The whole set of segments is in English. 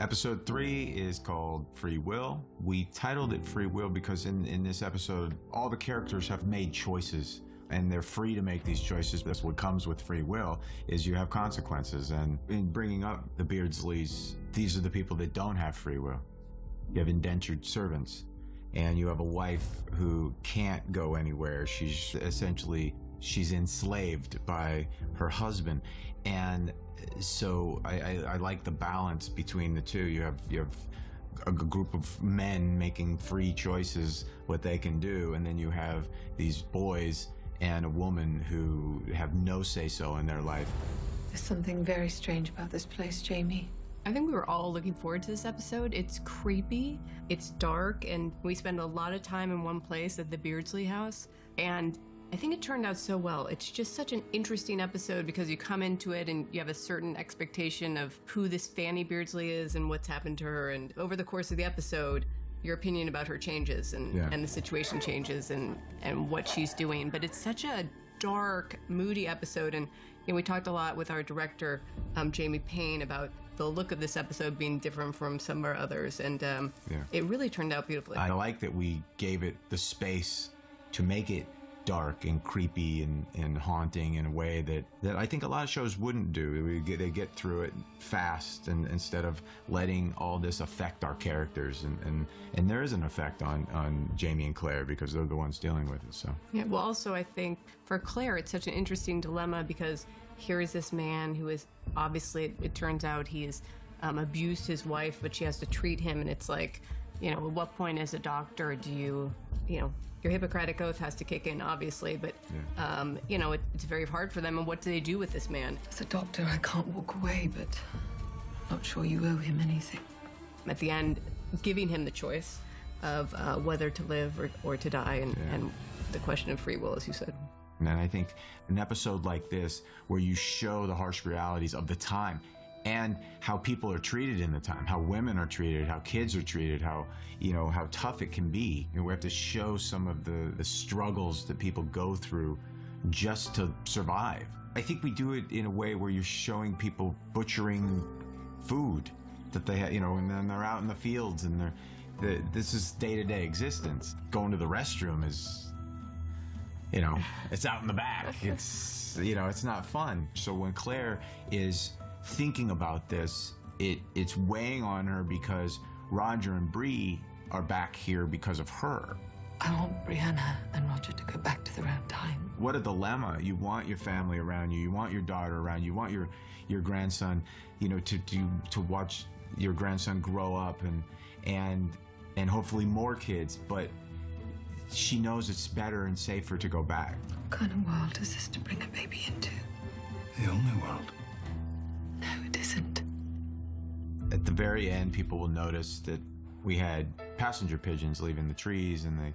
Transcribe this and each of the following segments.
Episode 3 is called Free Will. We titled it Free Will because in this episode, all the characters have made choices and they're free to make these choices. That's what comes with free will, is you have consequences. And in bringing up the Beardsleys, these are the people that don't have free will. You have indentured servants, and you have a wife who can't go anywhere. She's enslaved by her husband. And so I like the balance between the two. You have a group of men making free choices, what they can do, and then you have these boys and a woman who have no say-so in their life. There's something very strange about this place, Jamie. I think we were all looking forward to this episode. It's creepy, it's dark, and we spend a lot of time in one place at the Beardsley house, and I think it turned out so well. It's just such an interesting episode because you come into it and you have a certain expectation of who this Fanny Beardsley is and what's happened to her, and over the course of the episode, your opinion about her changes and the situation changes and what she's doing. But it's such a dark, moody episode, and we talked a lot with our director, Jamie Payne, about the look of this episode being different from some of our others, and it really turned out beautifully. I like that we gave it the space to make it dark and creepy and haunting in a way that I think a lot of shows wouldn't do. They get through it fast, and instead of letting all this affect our characters, and there is an effect on Jamie and Claire because they're the ones dealing with it. So yeah, well, also I think for Claire it's such an interesting dilemma because here is this man who is obviously, it turns out he has abused his wife, but she has to treat him, and it's like, at what point as a doctor do you your Hippocratic Oath has to kick in, obviously, but, it's very hard for them. And what do they do with this man? As a doctor, I can't walk away, but I'm not sure you owe him anything. At the end, giving him the choice of whether to live or to die, and the question of free will, as you said. And I think an episode like this, where you show the harsh realities of the time, and how people are treated in the time, how women are treated, how kids are treated, how tough it can be. We have to show some of the struggles that people go through just to survive. I think we do it in a way where you're showing people butchering food that they have, and then they're out in the fields, and this is day-to-day existence. Going to the restroom is, it's out in the back. It's, it's not fun. So when Claire is thinking about this, it's weighing on her because Roger and Bree are back here because of her. I want Brianna and Roger to go back to their own time. What a dilemma. You want your family around you, you want your daughter around you, you want your grandson, to watch your grandson grow up and hopefully more kids, but she knows it's better and safer to go back. What kind of world is this to bring a baby into? The only world. No, it isn't. At the very end, people will notice that we had passenger pigeons leaving the trees, and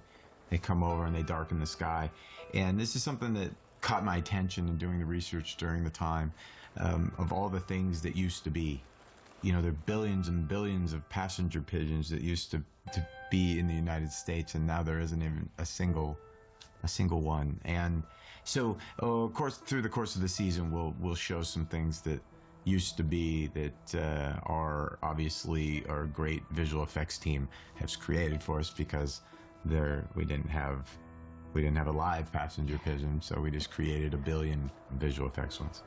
they come over and they darken the sky. And this is something that caught my attention in doing the research during the time, of all the things that used to be. There are billions and billions of passenger pigeons that used to be in the United States, and now there isn't even a single one. And so, of course, through the course of the season, we'll show some things that used to be that are obviously our great visual effects team has created for us, because we didn't have a live passenger pigeon, so we just created a billion visual effects ones.